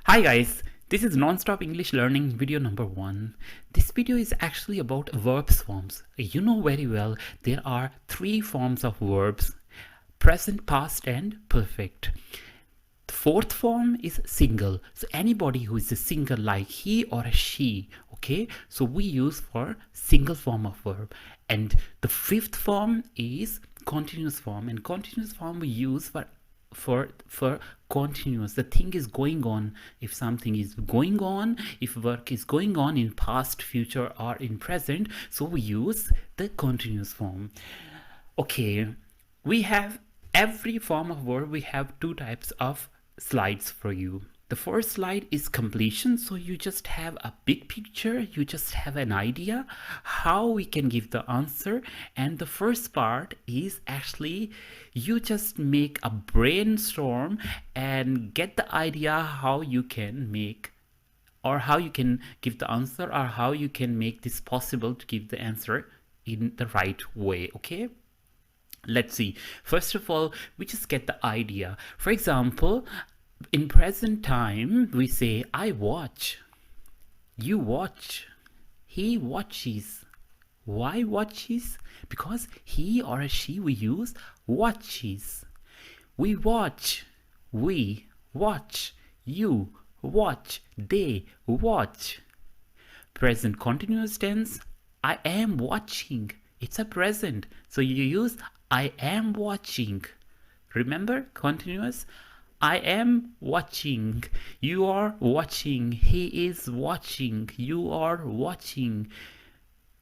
Hi guys, this is Non-Stop English Learning video number 1. This video is actually about verbs forms. You know very well there are 3 forms of verbs: present, past and perfect. The fourth form is single. So anybody who is a single like he or a she, okay? So we use for single form of verb. And the fifth form is continuous form, and continuous form we use for continuous. The thing is going on. If something is going on, if work is going on in past, future or in present, so we use the continuous form. Okay, we have every form of verb. We have 2 types of slides for you. The first slide is completion, so you just have a big picture, you just have an idea how we can give the answer. And the first part is actually you just make a brainstorm and get the idea how you can make, or how you can give the answer, or how you can make this possible to give the answer in the right way. Okay, let's see. First of all, we just get the idea. For example, in present time we say I watch, you watch, he watches. Why watches? Because he or she we use watches. We watch, we watch, you watch, they watch. Present continuous tense, I am watching. It's a present, so you use I am watching. Remember, continuous. I am watching, you are watching, he is watching, you are watching,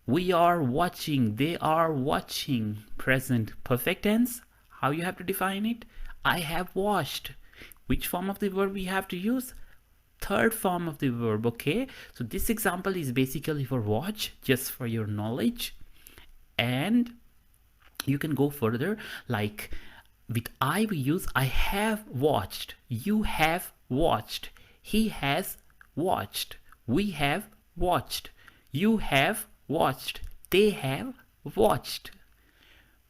we are watching, they are watching. Present perfect tense, how you have to define it? I have watched. Which form of the verb we have to use? Third form of the verb. Okay, so this example is basically for watch, just for your knowledge. And you can go further, like with I we use I have watched, you have watched, he has watched, we have watched, you have watched, they have watched.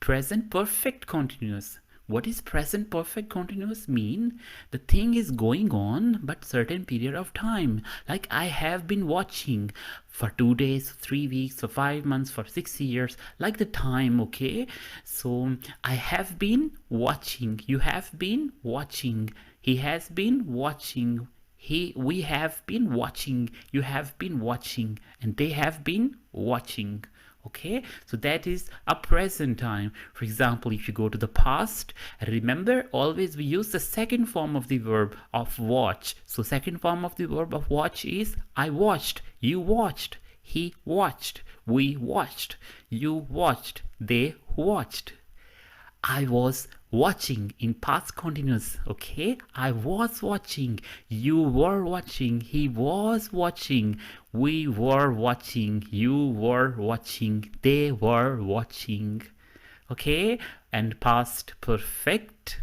Present perfect continuous. What is present perfect continuous mean? The thing is going on but certain period of time. Like I have been watching for 2 days, 3 weeks, for 5 months, for 6 years, like the time. Okay, so I have been watching, you have been watching, he has been watching, we have been watching, you have been watching, and they have been watching. Okay, so that is a present time. For example, if you go to the past, remember always we use the second form of the verb of watch. So second form of the verb of watch is I watched, you watched, he watched, we watched, you watched, they watched. I was watching in past continuous. Okay, I was watching, you were watching, he was watching, we were watching, you were watching, they were watching. Okay, and past perfect,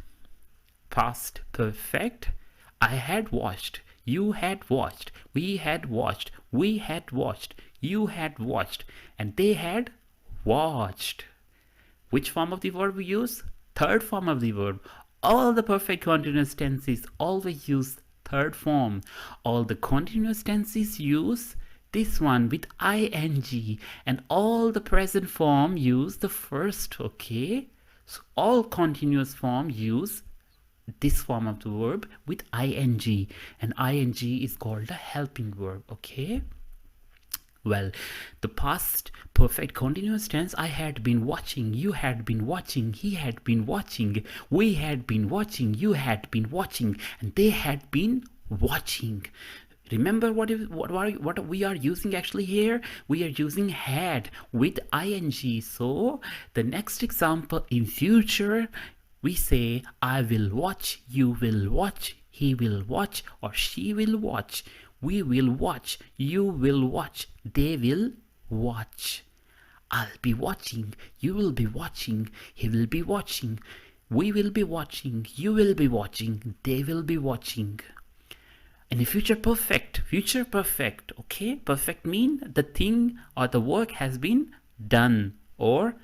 past perfect, I had watched, you had watched, we had watched, we had watched, you had watched, and they had watched. Which form of the verb we use? Third form of the verb. All the perfect continuous tenses always use third form. All the continuous tenses use this one with ing, and all the present form use the first. Okay, so all continuous form use this form of the verb with ing, and ing is called the helping verb. Okay, well, the past perfect continuous tense, I had been watching, you had been watching, he had been watching, we had been watching, you had been watching, and they had been watching. Remember what we are using actually here? We are using had with ing. So the next example in future, we say I will watch, you will watch, he will watch, or she will watch, we will watch, you will watch, they will watch. I'll be watching, you will be watching, he will be watching, we will be watching, you will be watching, they will be watching. And the future perfect, okay? Perfect mean the thing or the work has been done or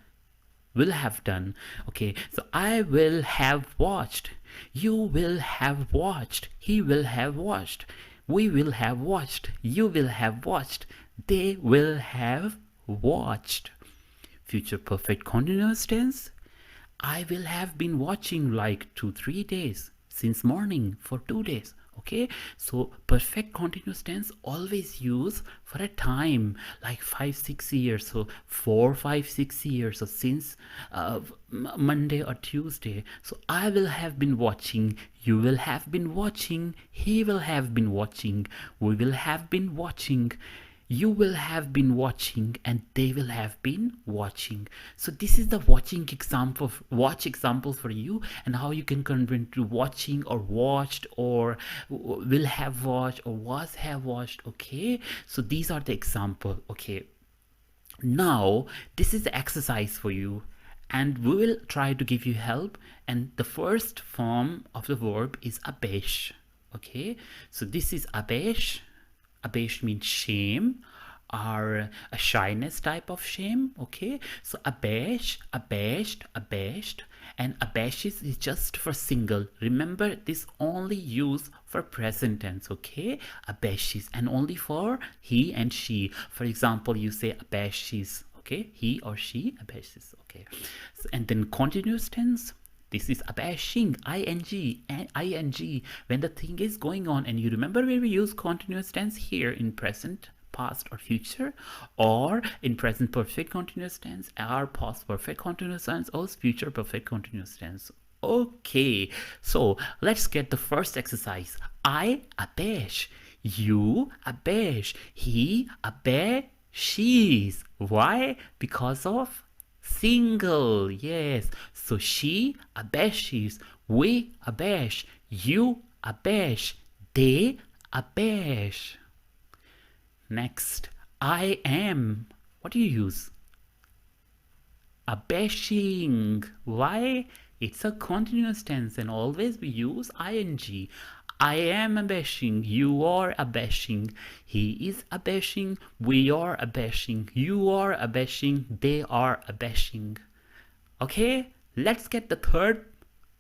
will have done. Okay, so I will have watched, you will have watched, he will have watched, We will have watched. You will have watched. They will have watched. Future perfect continuous tense. I will have been watching like 2-3 days since morning for 2 days. Okay, so perfect continuous tense always use for a time like 5-6 years, so 4-5-6 years, so since Monday or Tuesday. So I will have been watching, you will have been watching, he will have been watching, we will have been watching, you will have been watching, and they will have been watching. So this is the watching example, watch example for you, and how you can convert to watching or watched or will have watched or was have watched. Okay, so these are the example. Okay, now this is the exercise for you, and we will try to give you help. And the first form of the verb is abash. Okay, so this is abash. Abash means shame, or a shyness type of shame. Okay, so abash, abashed, abashed, and abashes is just for single. Remember, this only use for present tense. Okay, abashes, and only for he and she. For example, you say abashes. Okay, he or she abashes. Okay, so, and then continuous tense. This is abashing, ing, and ing, when the thing is going on. And you remember where we use continuous tense here in present, past, or future, or in present perfect continuous tense, or past perfect continuous tense, or future perfect continuous tense. Okay, so let's get the first exercise. I abash, you abash, he abashes. Why? Because of single. Yes, so she abashes, we abash, you abash, they abash. Next, I am. What do you use? Abashing. Why? It's a continuous tense, and always we use ing. I am abashing, you are abashing, he is abashing, we are abashing, you are abashing, they are abashing. Okay, let's get the third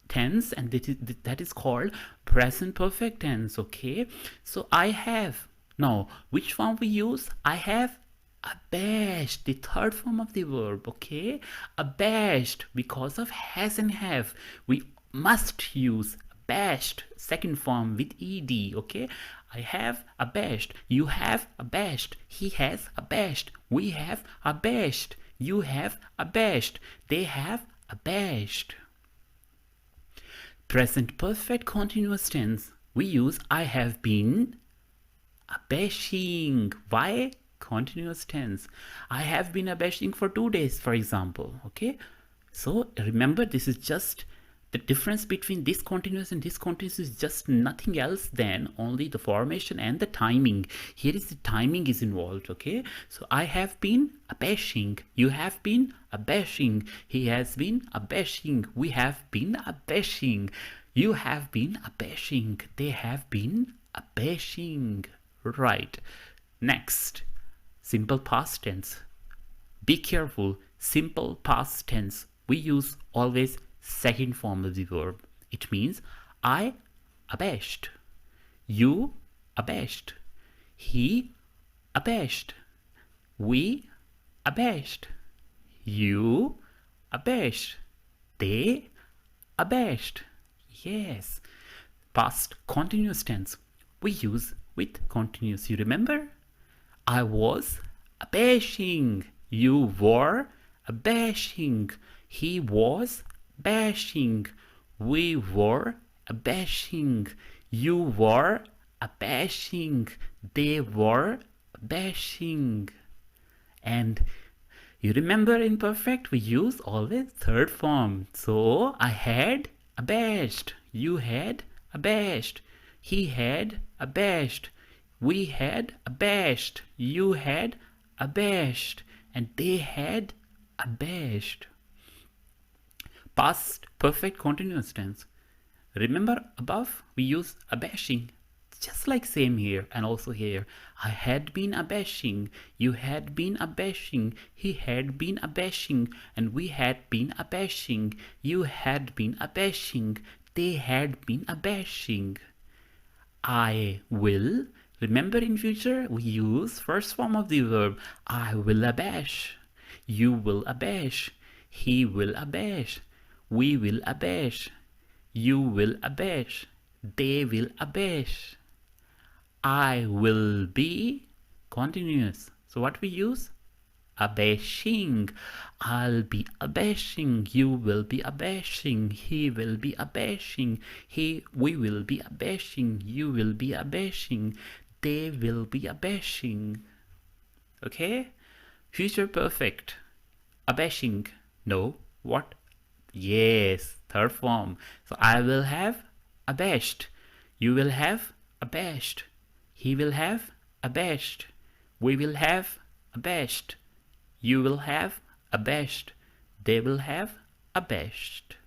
tense, and that is called present perfect tense. Okay, so I have. Now, which form we use? I have abashed, the third form of the verb. Okay, abashed, because of has and have, we must use abashed, second form with ed. Okay, I have abashed, you have abashed, he has abashed, we have abashed, you have abashed, they have abashed. Present perfect continuous tense, we use I have been abashing. Why? Continuous tense. I have been abashing for 2 days, for example. Okay, so remember, this is just the difference between this continuous and this continuous is just nothing else than only the formation and the timing. Here is the timing is involved. Okay, so I have been abashing, you have been abashing, he has been abashing, we have been abashing, you have been abashing, they have been abashing. Right. Next, simple past tense. Be careful, simple past tense, we use always second form of the verb. It means I abashed, you abashed, he abashed, we abashed, you abashed, they abashed. Yes. Past continuous tense, we use with continuous. You remember? I was abashing, you were abashing, he was bashing, we were abashing, you were abashing, they were bashing. And you remember in perfect we use always third form. So I had abashed, you had abashed, he had abashed, we had abashed, you had abashed, and they had abashed. Past perfect continuous tense. Remember above we use abashing, just like same here and also here. I had been abashing, you had been abashing, he had been abashing, and we had been abashing, you had been abashing, they had been abashing. I will. Remember, in future we use first form of the verb. I will abash. You will abash. He will abash. We will abash. You will abash. They will abash. I will be continuous. So what we use? Abashing. I'll be abashing. You will be abashing. He will be abashing. We will be abashing. You will be abashing. They will be abashing. Okay? Future perfect. Abashing. No. What? Yes. Third form. So I will have abashed. You will have abashed. He will have abashed. We will have abashed. You will have abashed. They will have abashed.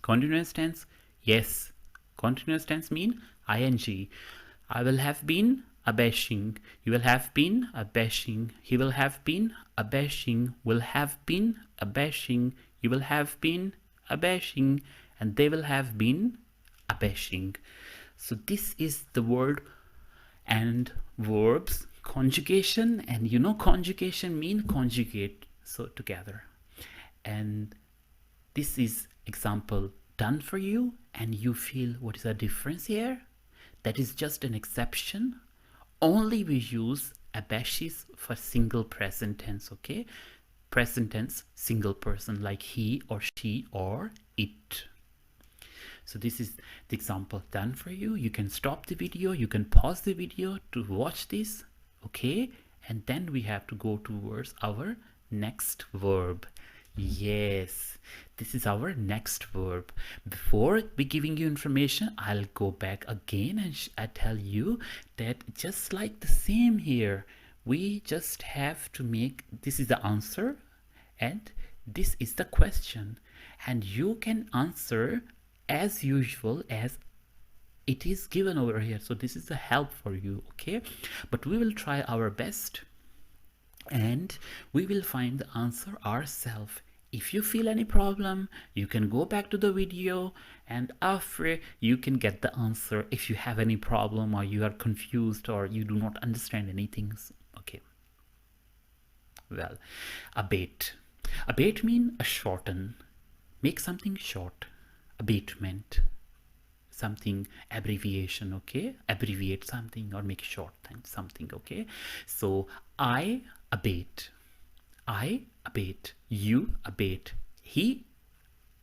Continuous tense? Yes. Continuous tense mean ing. I will have been abashing. You will have been abashing. He will have been abashing. Will have been abashing. You will have been abashing. And they will have been abashing. So this is the word and verbs conjugation, and you know conjugation mean conjugate, so together. And this is example done for you, and you feel what is the difference here? That is just an exception. Only we use abashes for single present tense, okay? Present tense, single person, like he or she or it. So this is the example done for you. You can stop the video, you can pause the video to watch this, okay? And then we have to go towards our next verb. Yes, this is our next verb. Before we giving you information, I'll go back again and I tell you that just like the same here, we just have to make, this is the answer and this is the question. And you can answer as usual as it is given over here. So this is a help for you, okay? But we will try our best and we will find the answer ourselves. If you feel any problem, you can go back to the video and after you can get the answer if you have any problem or you are confused or you do not understand anything. Okay. Well, abate. Abate mean a shorten. Make something short. Abatement, something abbreviation, okay? Abbreviate something or make short something, okay? So I abate, you abate, he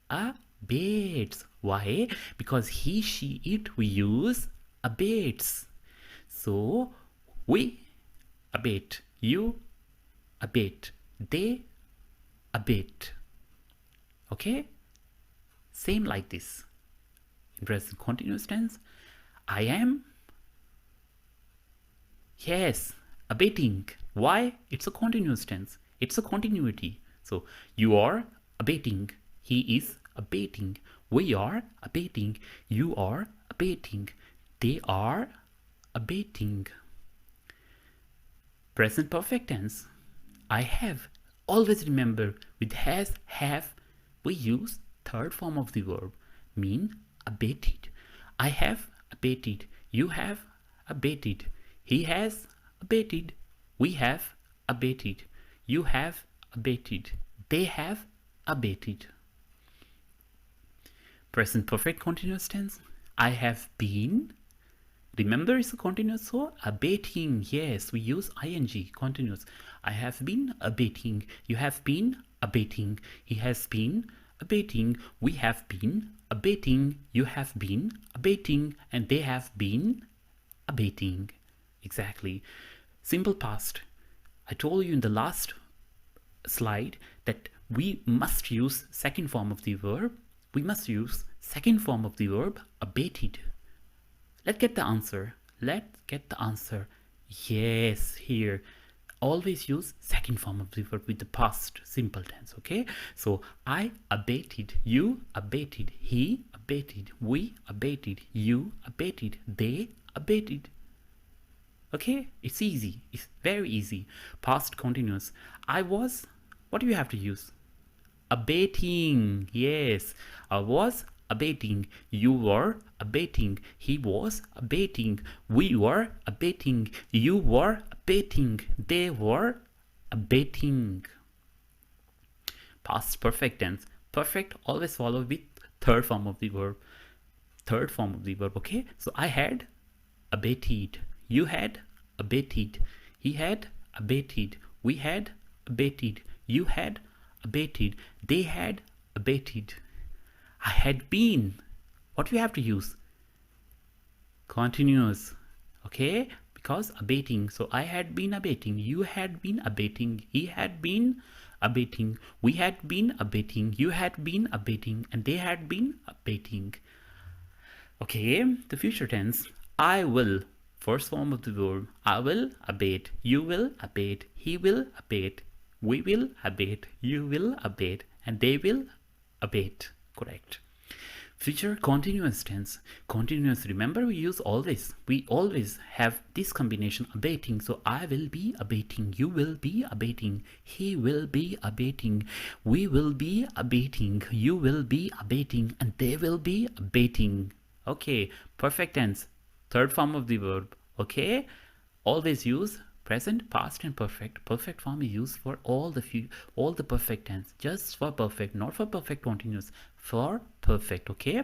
abates. Why? Because he, she, it, we use abates. So we abate, you abate, they abate, okay? Same like this. In present continuous tense, I am, yes, abating. Why? It's a continuous tense. It's a continuity. So you are abating. He is abating. We are abating. You are abating. They are abating. Present perfect tense. I have. Always remember with has, have, we use third form of the verb, mean abated. I have abated. You have abated. He has abated. We have abated. You have abated. They have abated. Present perfect continuous tense. I have been. Remember, it's a continuous, so abating. Yes, we use ing, continuous. I have been abating. You have been abating. He has been abating. We have been abating. You have been abating. And they have been abating. Exactly. Simple past. I told you in the last slide that we must use second form of the verb. We must use second form of the verb, abated. Let's get the answer. Let's get the answer. Yes, here. Always use second form of the verb with the past simple tense, okay? So I abated, you abated, he abated, we abated, you abated, they abated. Okay, it's easy. It's very easy. Past continuous. I was, what do you have to use? Abating. Yes, I was abating. You were abating, he was abating, we were abating, you were abating, they were abating. Past perfect tense. Perfect always follow with third form of the verb. Third form of the verb, okay? So I had abated, you had abated, he had abated, we had abated, you had abated, they had abated. I had been. What do you have to use? Continuous, okay? Because abating. So I had been abating, you had been abating, he had been abating, we had been abating, you had been abating, and they had been abating. Okay, the future tense. I will. First form of the verb. I will abate, you will abate, he will abate, we will abate, you will abate, and they will abate. Correct. Future continuous tense. Continuous, remember we use always. We always have this combination abating. So I will be abating, you will be abating, he will be abating, we will be abating, you will be abating, and they will be abating. Okay, perfect tense. Third form of the verb. Okay, always use present, past, and perfect. Perfect form is used for all the perfect tense. Just for perfect, not for perfect continuous. For perfect. Okay,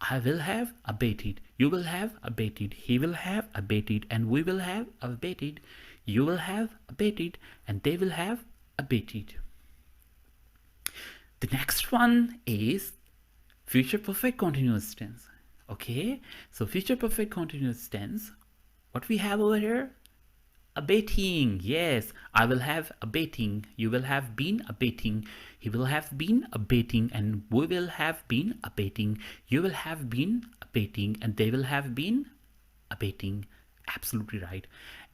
I will have abated, you will have abated, he will have abated, and we will have abated, you will have abated, and they will have abated. The next one is future perfect continuous tense. Okay, so future perfect continuous tense, what we have over here? Abating. Yes, I will have abating, you will have been abating, he will have been abating, and we will have been abating, you will have been abating, and they will have been abating. Absolutely right.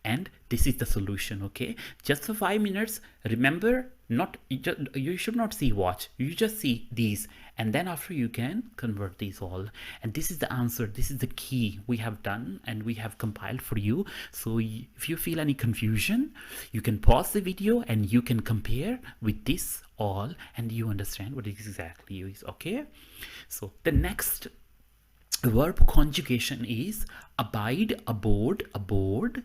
And this is the solution. Okay, just for 5 minutes, remember, not you should not see watch, you just see these, and then after you can convert these all. And this is the answer, this is the key we have done and we have compiled for you. So if you feel any confusion, you can pause the video and you can compare with this all, and you understand what it exactly is. Okay, so the next verb conjugation is abide, abode, abode,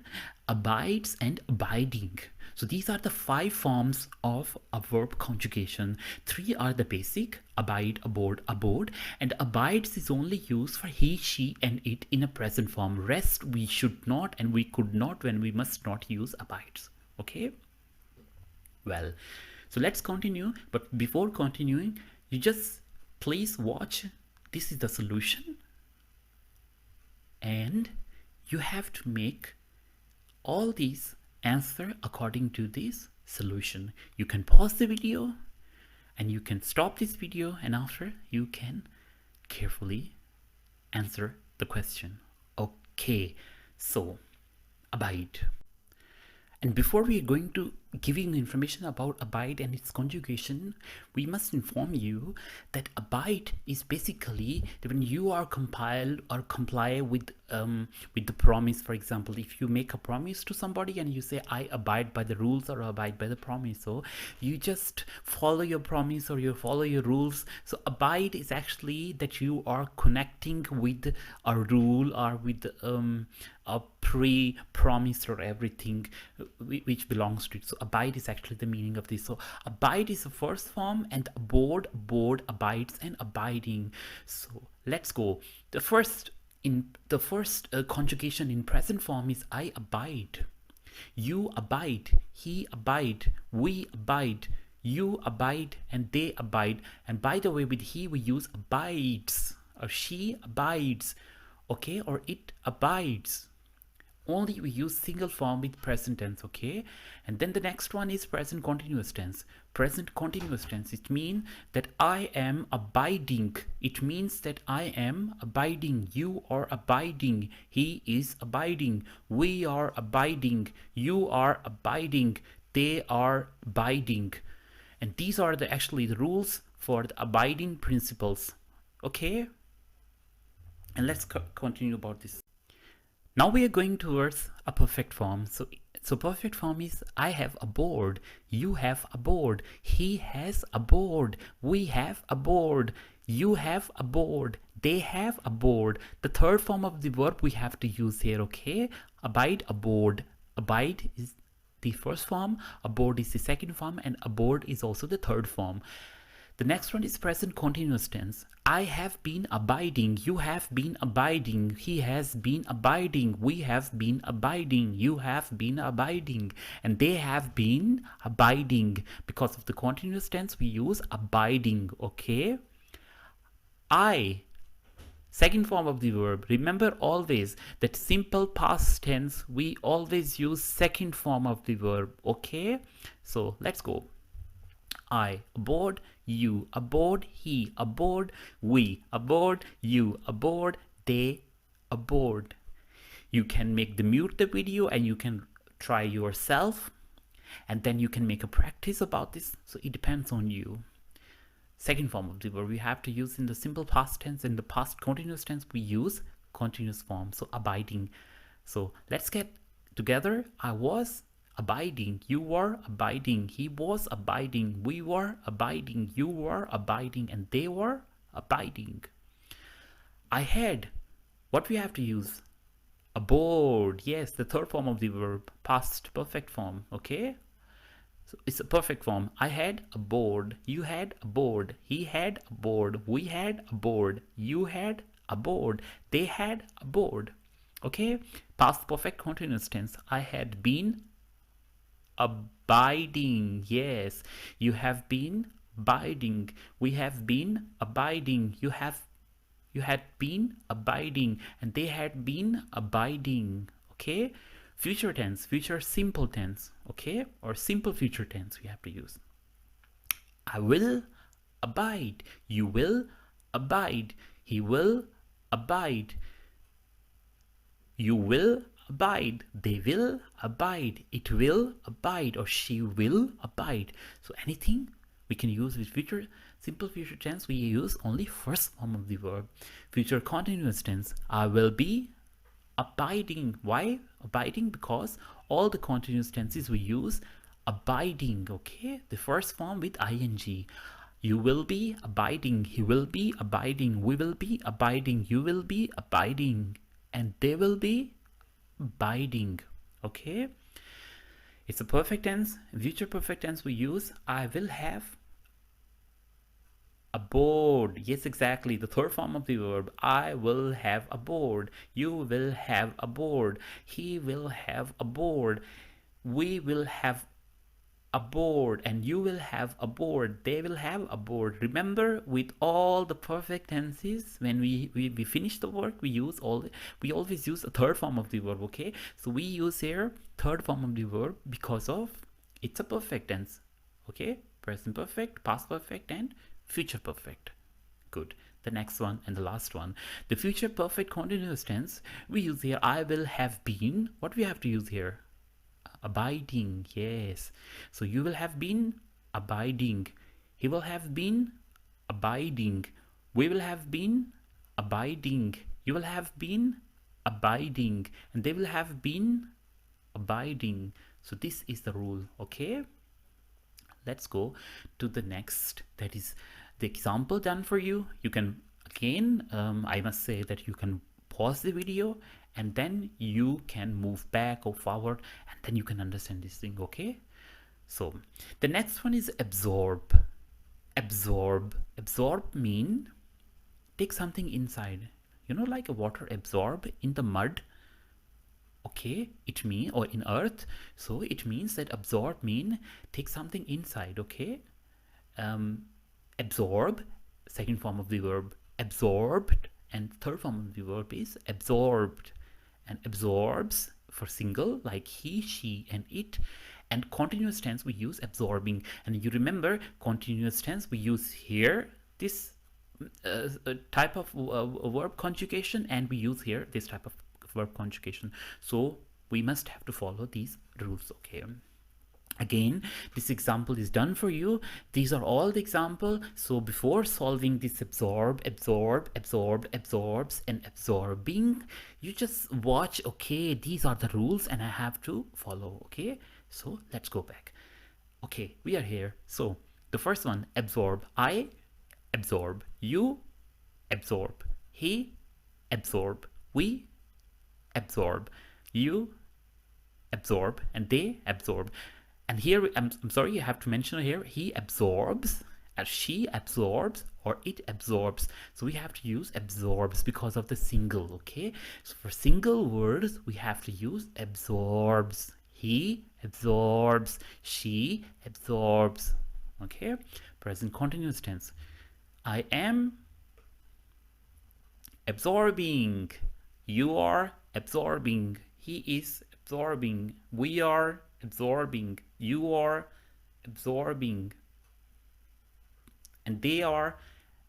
abides, and abiding. So these are the 5 forms of a verb conjugation. 3 are the basic: abide, abode, abode, and abides is only used for he, she, and it in a present form. Rest we should not and we could not, when we must not use abides. Okay, well, so let's continue. But before continuing, you just please watch. This is the solution, and you have to make all these answer according to this solution. You can pause the video and you can stop this video, and after you can carefully answer the question. Okay, so abide. And before we are going to giving information about abide and its conjugation, we must inform you that abide is basically when you are compiled or comply with the promise. For example, if you make a promise to somebody and you say I abide by the rules or abide by the promise, so you just follow your promise or you follow your rules. So abide is actually that you are connecting with a rule or with a pre-promise or everything which belongs to it. So abide is actually the meaning of this. So abide is the first form, and abode, abides, and abiding. So let's go. The first conjugation in present form is I abide, you abide, he abide, we abide, you abide, and they abide. And by the way, with he we use abides, or she abides, okay, or it abides. Only we use single form with present tense. Okay, and then the next one is present continuous tense. Present continuous tense, it means that I am abiding. It means that I am abiding, you are abiding, he is abiding, we are abiding, you are abiding, they are abiding. And these are actually the rules for the abiding principles. Okay, and let's continue about this. Now we are going towards a perfect form. So perfect form is I have a board, you have a board, he has a board, we have a board, You have a board. They have a board. The third form of the verb we have to use here, okay? Abide, aboard. Abide is the first form, aboard is the second form, and aboard is also the third form. The next one is present continuous tense. I have been abiding. You have been abiding. He has been abiding. We have been abiding. You have been abiding. And they have been abiding. Because of the continuous tense, we use abiding. Okay? I. Second form of the verb. Remember always that simple past tense, we always use second form of the verb. Okay? So let's go. I, aboard, you, aboard, he, aboard, we, aboard, you, aboard, they, aboard. You can make mute the video and you can try yourself, and then you can make a practice about this. So it depends on you. Second form of the verb we have to use in the simple past tense. In the past continuous tense we use continuous form, so abiding. So let's get together. I was abiding, you were abiding, he was abiding, we were abiding, you were abiding, and they were abiding. I had, what we have to use? Aboard. Yes, the third form of the verb, past perfect form. Okay, so it's a perfect form. I had a board, you had a board, he had a board, we had a board, you had a board, they had a board. Okay, past perfect continuous tense. I had been abiding. Yes, you have been abiding, we have been abiding, you had been abiding, and they had been abiding. Okay, future tense, future simple tense. Okay, or simple future tense we have to use. I will abide, you will abide, he will abide, you will abide, they will abide, it will abide, or she will abide. So anything we can use with future simple future tense, we use only first form of the verb. Future continuous tense, I will be abiding. Why abiding? Because all the continuous tenses we use abiding. Okay, the first form with ing. You will be abiding, he will be abiding, we will be abiding, you will be abiding, and they will be abiding. Okay, it's a perfect tense. In future perfect tense we use I will have a board. Yes, exactly, the third form of the verb. I will have a board, you will have a board, he will have a board, we will have a board, and you will have a board, they will have a board. Remember, with all the perfect tenses, when we finish the work, we always use a third form of the verb. Okay, so we use here third form of the verb because of it's a perfect tense. Okay, present perfect, past perfect, and future perfect. Good. The next one and the last one, the future perfect continuous tense, we use here I will have been. What we have to use here? Abiding. Yes, so you will have been abiding, he will have been abiding, we will have been abiding, you will have been abiding, and they will have been abiding. So this is the rule. Okay, let's go to the next, that is the example done for you. You can again I must say that you can pause the video and then you can move back or forward, and then you can understand this thing. Okay, so the next one is absorb. Absorb mean take something inside, like a water absorb in the mud. Okay, it means, or in earth, so it means that absorb mean take something inside. Okay, absorb, second form of the verb absorbed, and third form of the verb is absorbed. And absorbs for single, like he, she, and it. And continuous tense we use absorbing. And you remember continuous tense we use here this type of verb conjugation, and we use here this type of verb conjugation. So we must have to follow these rules. Okay, again, this example is done for you. These are all the example. So before solving this absorb, absorbs, and absorbing, you just watch. Okay, these are the rules and I have to follow. Okay, so let's go back. Okay, we are here. So the first one, absorb. I absorb, you absorb, he absorb, we absorb, you absorb, and they absorb. And here, I'm sorry, I have to mention here, he absorbs, as she absorbs, or it absorbs. So we have to use absorbs because of the single, okay? So for single words, we have to use absorbs. He absorbs, she absorbs, okay? Present continuous tense. I am absorbing, you are absorbing, he is absorbing, we are absorbing, you are absorbing, and they are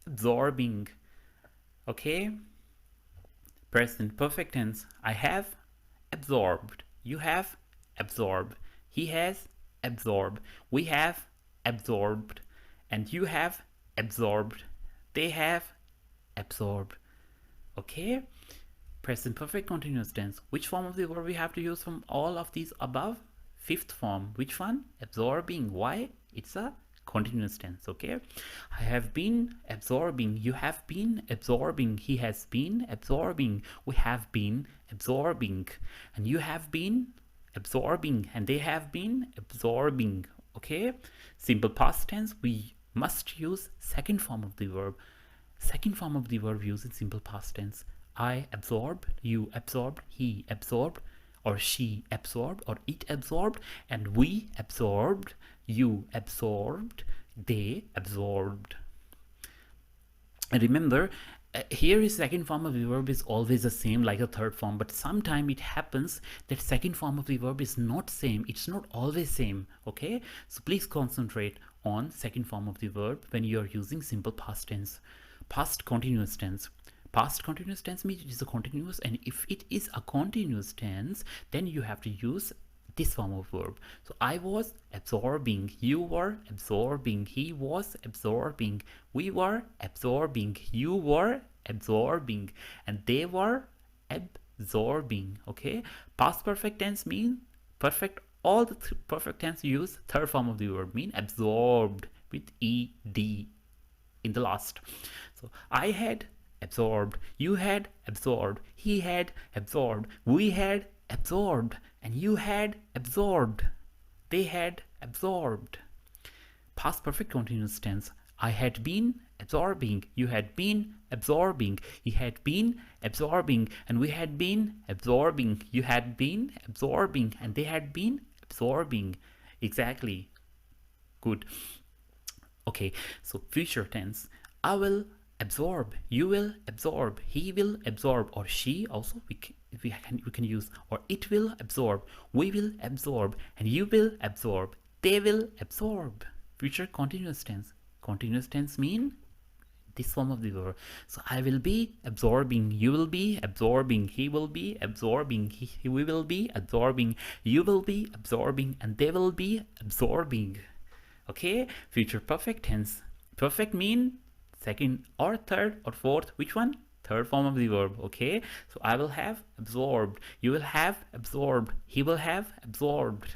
absorbing, okay? Present perfect tense. I have absorbed, you have absorbed, he has absorbed, we have absorbed, and you have absorbed, they have absorbed, okay? Present perfect continuous tense. Which form of the verb we have to use from all of these above? Fifth form. Which one? Absorbing. Why? It's a continuous tense, okay? I have been absorbing, you have been absorbing, he has been absorbing, we have been absorbing, and you have been absorbing, and they have been absorbing, okay? Simple past tense, we must use second form of the verb. Second form of the verb used in simple past tense. I absorbed, you absorbed, he absorbed, or she absorbed, or it absorbed, and we absorbed, you absorbed, they absorbed. And remember, here is second form of the verb is always the same like the third form, but sometimes it happens that second form of the verb is not same. It's not always same, okay? So please concentrate on second form of the verb when you are using simple past tense. Past continuous tense. Past continuous tense means it is a continuous, and if it is a continuous tense, then you have to use this form of verb. So I was absorbing, you were absorbing, he was absorbing, we were absorbing, you were absorbing, and they were absorbing, okay? Past perfect tense mean perfect, all the perfect tense use third form of the verb, mean absorbed with ed in the last. So I had absorbed, you had absorbed, he had absorbed, we had absorbed, and you had absorbed, they had absorbed. Past perfect continuous tense. I had been absorbing, you had been absorbing, he had been absorbing, and we had been absorbing, you had been absorbing, and they had been absorbing. Exactly. Good. Okay, so future tense. I will absorb, you will absorb, he will absorb, or she also we can use, or it will absorb, we will absorb, and you will absorb, they will absorb. Future continuous tense. Continuous tense mean this form of the verb. So I will be absorbing, you will be absorbing, he will be absorbing, we will be absorbing, you will be absorbing, and they will be absorbing. Okay, future perfect tense. Perfect mean second or third or fourth. Which one? Third form of the verb. Okay, so I will have absorbed, you will have absorbed, he will have absorbed,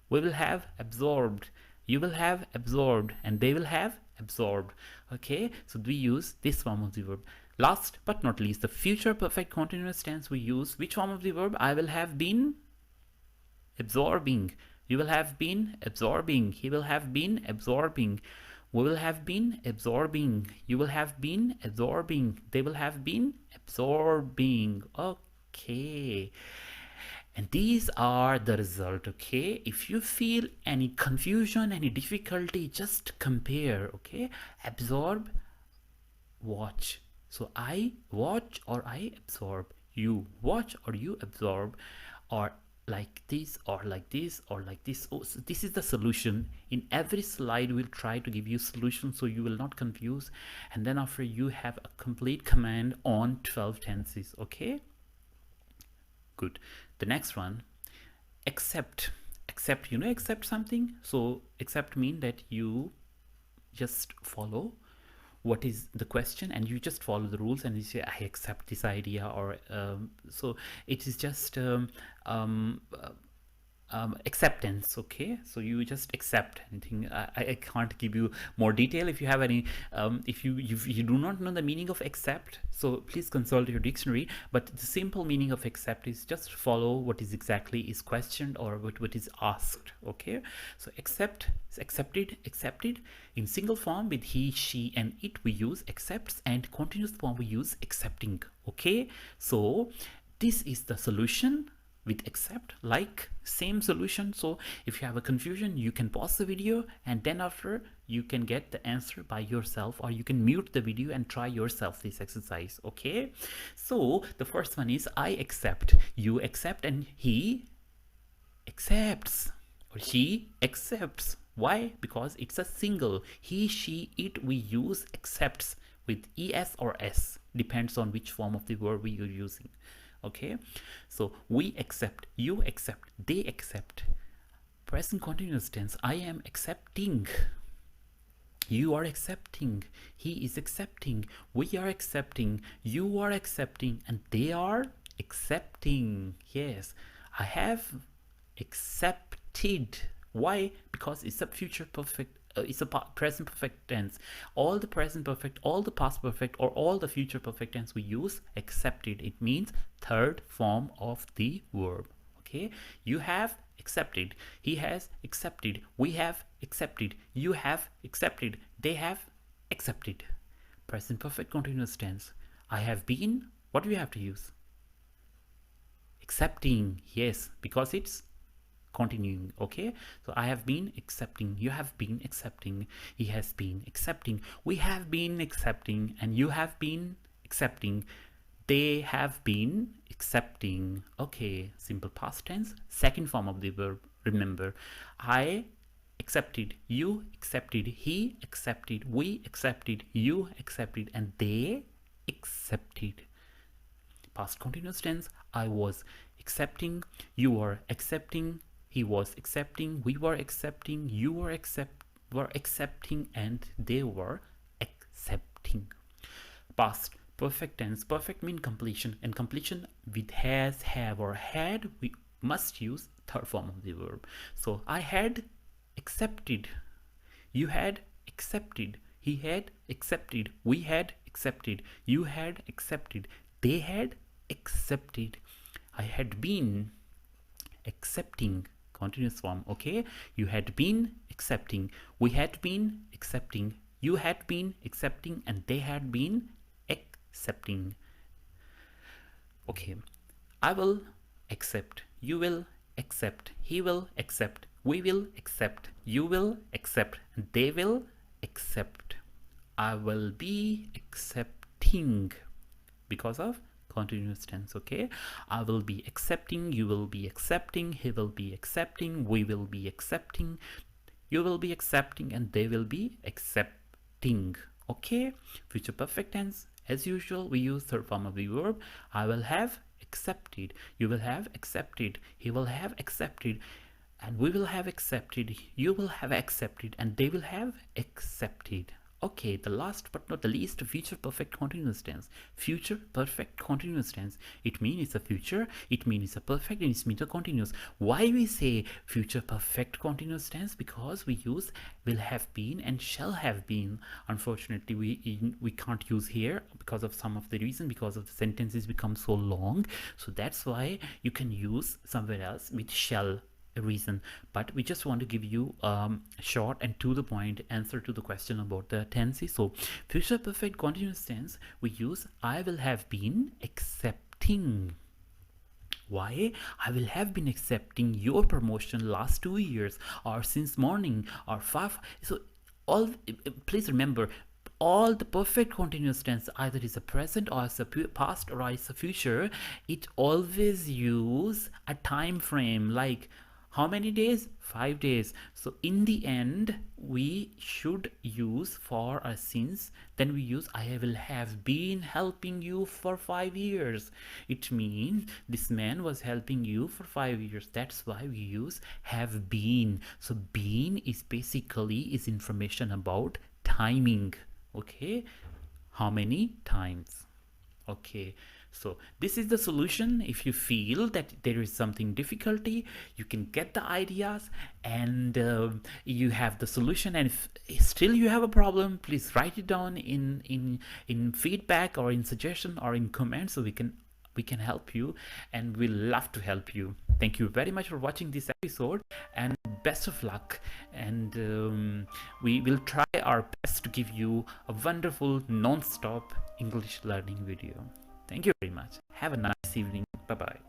we will have absorbed, you will have absorbed, and they will have absorbed. Okay, so we use this form of the verb. Last but not least, the future perfect continuous tense, we use which form of the verb? I will have been absorbing, you will have been absorbing, he will have been absorbing, we will have been absorbing, you will have been absorbing, they will have been absorbing. Okay, and these are the result. Okay, if you feel any confusion, any difficulty, just compare. Okay, absorb, watch. So I watch or I absorb, you watch or you absorb, or like this or like this or like this. Oh, so this is the solution. In every slide we'll try to give you solution so you will not confuse, and then after you have a complete command on 12 tenses. Okay, good. The next one, accept. Accept, you know, accept something. So accept mean that you just follow what is the question and you just follow the rules and you say I accept this idea, or so it is just acceptance. Okay, so you just accept anything. I can't give you more detail. If you have any, if you do not know the meaning of accept, so please consult your dictionary. But the simple meaning of accept is just follow what is exactly is questioned or what is asked. Okay, so accept is accepted in single form with he, she and it we use accepts, and continuous form we use accepting. Okay, so this is the solution with accept, like same solution. So if you have a confusion, you can pause the video and then after you can get the answer by yourself, or you can mute the video and try yourself this exercise. Okay, so the first one is I accept, you accept, and he accepts or she accepts. Why? Because it's a single. He, she, it we use accepts with es or s, depends on which form of the verb we are using. Okay, so we accept, you accept, they accept. Present continuous tense, I am accepting, you are accepting, he is accepting, we are accepting, you are accepting, and they are accepting. Yes, I have accepted. Why? Because it's a future perfect, it's a present perfect tense. All the present perfect, all the past perfect, or all the future perfect tense we use accepted. It means third form of the verb. Okay, you have accepted, he has accepted, we have accepted, you have accepted, they have accepted. Present perfect continuous tense, I have been, what do we have to use? Accepting. Yes, because it's continuing. Okay, so I have been accepting, you have been accepting, he has been accepting, we have been accepting, and you have been accepting, they have been accepting. Okay, simple past tense, second form of the verb. Remember, I accepted, you accepted, he accepted, we accepted, you accepted, and they accepted. Past continuous tense, I was accepting, you were accepting, he was accepting, we were accepting, you were accepting, and they were accepting. Past perfect tense, perfect mean completion, and completion with has, have, or had we must use third form of the verb. So I had accepted, you had accepted, he had accepted, we had accepted, you had accepted, they had accepted. I had been accepting, continuous form. Okay, you had been accepting, we had been accepting, you had been accepting, and they had been accepting. Okay, I will accept, you will accept, he will accept, we will accept, you will accept, and they will accept. I will be accepting because of continuous tense. Okay, I will be accepting, you will be accepting, he will be accepting, we will be accepting, you will be accepting, and they will be accepting. Okay, future perfect tense, as usual we use third form of the verb. I will have accepted, you will have accepted, he will have accepted, and we will have accepted, you will have accepted, and they will have accepted. Okay, the last but not the least, future perfect continuous tense. Future perfect continuous tense. It means it's a future, it means it's a perfect, and it means a continuous. Why we say future perfect continuous tense? Because we use will have been and shall have been. Unfortunately, we can't use here because of some of the reason, because of the sentences become so long. So that's why you can use somewhere else with shall reason, but we just want to give you short and to the point answer to the question about the tenses. So future perfect continuous tense, we use I will have been accepting. Why? I will have been accepting your promotion last 2 years, or since morning, or 5. So all, please remember, all the perfect continuous tense, either is a present or is a past or is a future, it always use a time frame, like how many days? 5 days. So in the end, we should use for a since, then we use I will have been helping you for 5 years. It means this man was helping you for 5 years. That's why we use have been. So been is basically is information about timing. Okay, how many times? Okay, So this is the solution. If you feel that there is something difficulty, you can get the ideas, and you have the solution. And if still you have a problem, please write it down in feedback or in suggestion or in comments, so we can help you, and we'll love to help you. Thank you very much for watching this episode, and best of luck. And we will try our best to give you a wonderful non-stop English learning video. Thank you very much. Have a nice evening. Bye bye.